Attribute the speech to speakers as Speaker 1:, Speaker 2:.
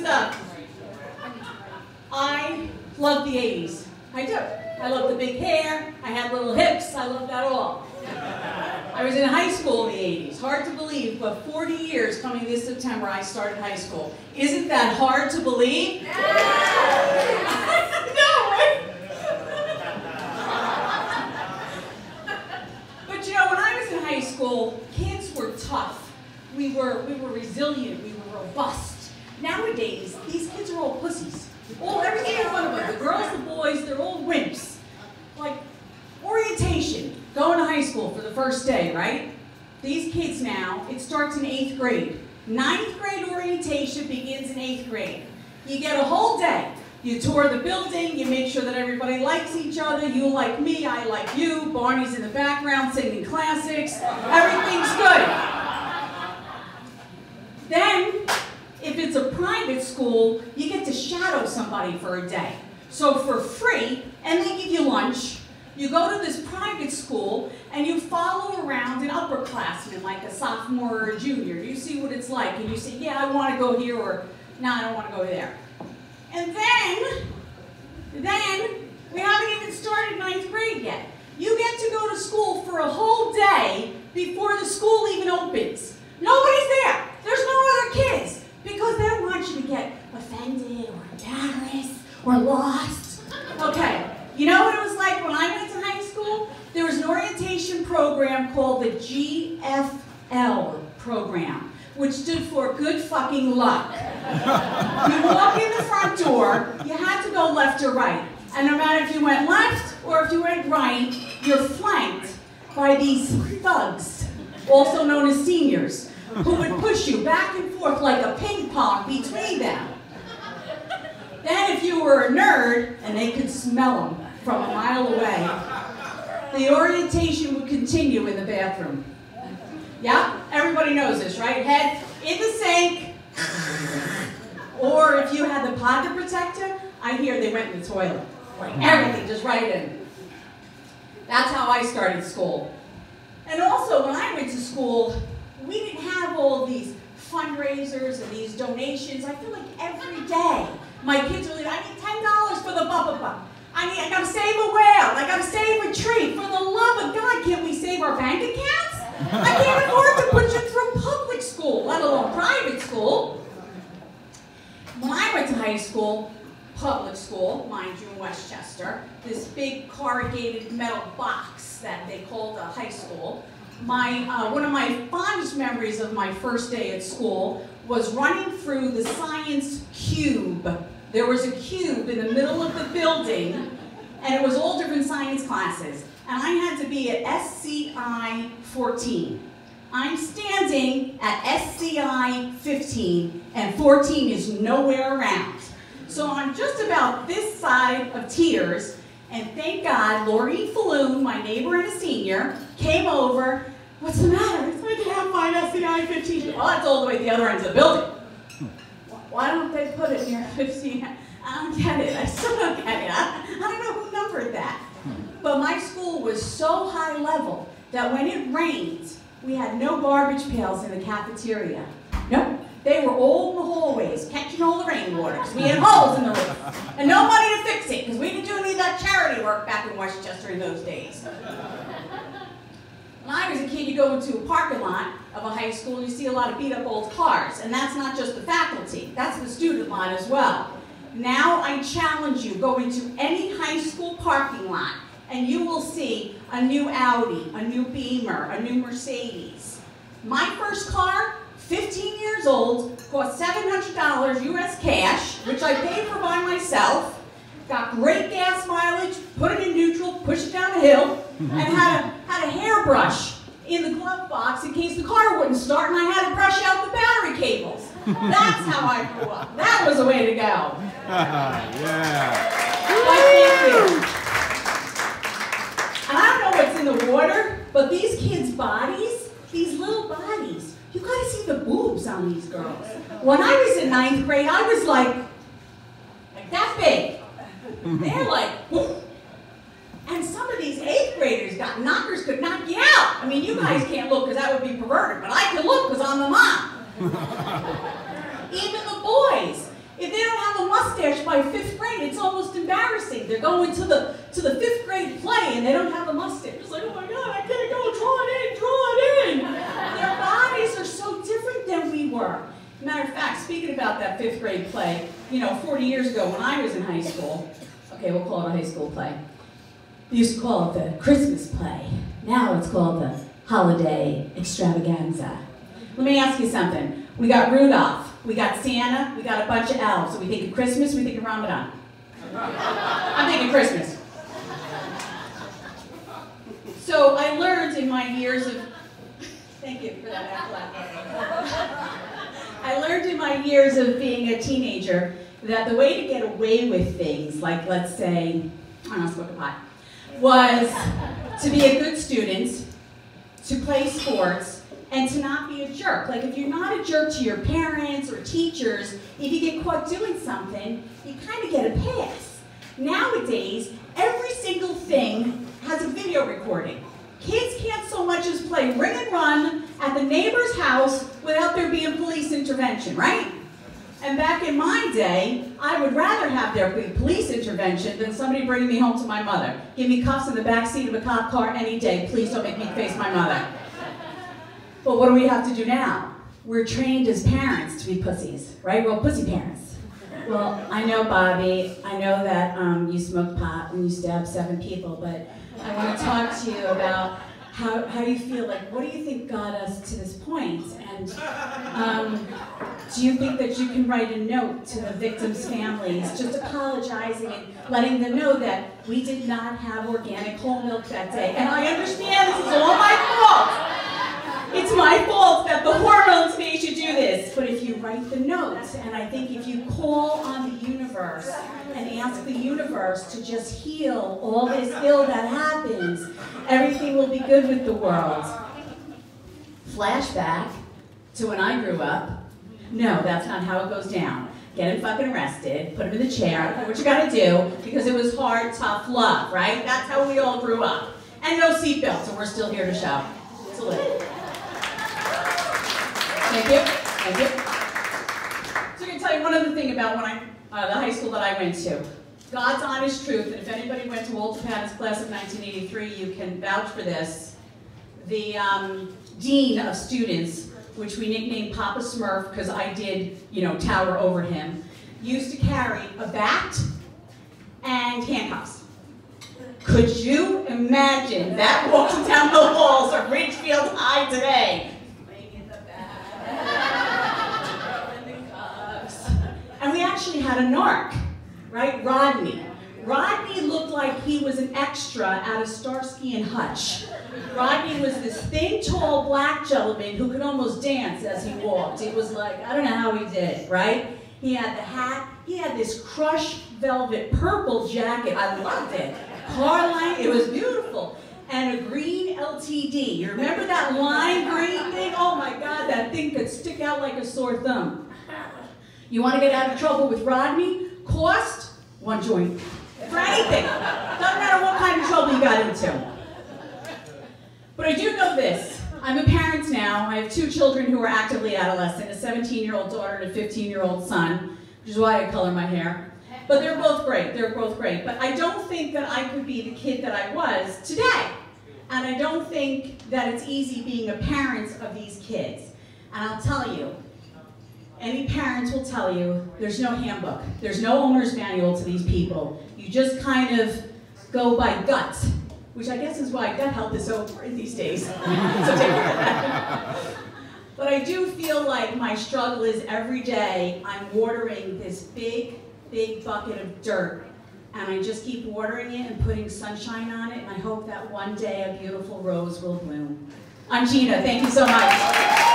Speaker 1: stuff. I love the 80s. I do. I love the big hair. I had little hips. I love that all. I was in high school in the 80s. Hard to believe, but 40 years coming this September, I started high school. Isn't that hard to believe? Yeah. No, right? But you know, when I was in high school, kids were tough. We were resilient. We were robust. Nowadays, these kids are all pussies. Everything in front of them. The girls, the boys, they're all wimps. Like orientation, going to high school for the first day, right? These kids now, it starts in 8th grade. 9th grade orientation begins in 8th grade. You get a whole day. You tour the building, you make sure that everybody likes each other. You like me, I like you. Barney's in the background singing classics. Everything's good. Then, if it's a private school, you get to shadow somebody for a day. So for free, and they give you lunch, you go to this private school and you follow around an upperclassman, like a sophomore or a junior. You see what it's like, and you say, yeah, I want to go here, or no, I don't want to go there. And then, we haven't even started 9th grade yet. You get to go to school for a whole day before the school even opens. Nobody's there. There's no other kids. Because they don't want you to get offended or embarrassed or lost. Okay, you know what it was like when I went to high school? There was an orientation program called the GFL program, which stood for good fucking luck. You walk in the front door, you had to go left or right. And no matter if you went left or if you went right, you're flanked by these thugs, also known as seniors, who would push you back and forth like a ping pong between them. Then if you were a nerd, and they could smell them from a mile away, the orientation would continue in the bathroom. Yeah? Everybody knows this, right? Head in the sink, or if you had the pocket protector, I hear they went in the toilet. Like everything, just right in. That's how I started school. And also, when I went to school, we didn't have all these fundraisers and these donations. I feel like every day my kids are like, I need $10 for the blah. I gotta save a whale. I gotta save a tree. For the love of God, can't we save our bank accounts? I can't afford to put you through public school, let alone private school. When I went to high school, public school, mind you, in Westchester, this big corrugated metal box that they called a high school. One of my fondest memories of my first day at school was running through the science cube. There was a cube in the middle of the building, and it was all different science classes. And I had to be at SCI 14. I'm standing at SCI 15, and 14 is nowhere around. So I'm just about this side of tears, and thank God, Laureen Falloon, my neighbor and a senior, came over. What's the matter? It's like to have my SCI 15. Well, that's all the way at the other end of the building. Why don't they put it near 15? I don't get it. I still don't get it. I don't know who numbered that. But my school was so high level that when it rained, we had no garbage pails in the cafeteria. Nope. They were all in the hallways, catching all the rainwater, because we had holes in the roof. And no money to fix it, because we didn't do any of that charity work back in Westchester in those days. When I was a kid, you go into a parking lot of a high school and you see a lot of beat up old cars. And that's not just the faculty, that's the student lot as well. Now I challenge you, go into any high school parking lot and you will see a new Audi, a new Beamer, a new Mercedes. My first car, 15 years old, cost $700 US cash, which I paid for by myself, got great gas mileage, put it in neutral, push it down the hill, and had a hairbrush in the glove box in case the car wouldn't start, and I had to brush out the battery cables. That's how I grew up. That was the way to go.
Speaker 2: Yeah.
Speaker 1: Thank you. And I don't know what's in the water, but these kids' bodies, these little bodies, you gotta see the boobs on these girls. When I was in 9th grade, I was like that big. They're like, woof. And some of these 8th graders got knockers could knock you out. I mean, you guys can't look because that would be perverted, but I can look because I'm the mom. Even the boys. If they don't have a mustache by 5th grade, it's almost embarrassing. They're going to the 5th grade play and they don't have a mustache. It's like, oh my God, I can't go, draw it in. Their bodies are so different than we were. Matter of fact, speaking about that 5th grade play, 40 years ago when I was in high school, okay, we'll call it a high school play. We used to call it the Christmas play. Now it's called the Holiday Extravaganza. Let me ask you something. We got Rudolph, we got Santa, we got a bunch of elves. So we think of Christmas, we think of Ramadan. I'm thinking Christmas. So I learned in my years of, thank you for that applause. I learned in my years of being a teenager that the way to get away with things, like let's say, I don't know, smoke a pot, was to be a good student, to play sports, and to not be a jerk. Like if you're not a jerk to your parents or teachers, if you get caught doing something, you kind of get a pass. Nowadays, every single thing has a video recording. Kids can't so much as play ring and run at the neighbor's house without there being police intervention, right? And back in my day, I would rather have there be police intervention than somebody bringing me home to my mother. Give me cuffs in the back seat of a cop car any day. Please don't make me face my mother. But what do we have to do now? We're trained as parents to be pussies, right? We're all pussy parents. Well, I know, Bobby, I know that you smoke pot and you stab 7 people, but I want to talk to you about how you feel, like, what do you think got us to this point? And do you think that you can write a note to the victims' families, just apologizing and letting them know that we did not have organic whole milk that day? And I understand this is all my fault. It's my fault that the hormones made you do this. But if you write the note, and I think if you call on the universe and ask the universe to just heal all this ill that happens, everything will be good with the world. Flashback to when I grew up. No, that's not how it goes down. Get him fucking arrested, put him in the chair, do what you gotta do, because it was hard, tough love, right? That's how we all grew up. And no seatbelts, and we're still here to show. Salute. Thank you. Thank you. So I'm going to tell you one other thing about when the high school that I went to. God's honest truth, and if anybody went to Walter Patton's class of 1983, you can vouch for this. The dean of students, which we nicknamed Papa Smurf because I did, tower over him, used to carry a bat and handcuffs. Could you imagine that walking down the halls of Ridgefield High today? And we actually had a narc, right? Rodney. Rodney looked like he was an extra out of Starsky and Hutch. Rodney was this thin, tall, black gentleman who could almost dance as he walked. It was like, I don't know how he did it, right? He had the hat, he had this crushed velvet purple jacket. I loved it. Carline, it was beautiful. And a green LTD. You remember that lime green thing? Oh my God, that thing could stick out like a sore thumb. You want to get out of trouble with Rodney? Cost? 1 joint. For anything. Doesn't matter what kind of trouble you got into. But I do know this. I'm a parent now. I have 2 children who are actively adolescent, a 17-year-old daughter and a 15-year-old son, which is why I color my hair. But they're both great. They're both great. But I don't think that I could be the kid that I was today. And I don't think that it's easy being a parent of these kids. And I'll tell you, any parents will tell you, there's no handbook. There's no owner's manual to these people. You just kind of go by gut, which I guess is why gut health is so important these days. So take care of that. But I do feel like my struggle is every day I'm watering this big, big bucket of dirt, and I just keep watering it and putting sunshine on it, and I hope that one day a beautiful rose will bloom. I'm Gina. Thank you so much.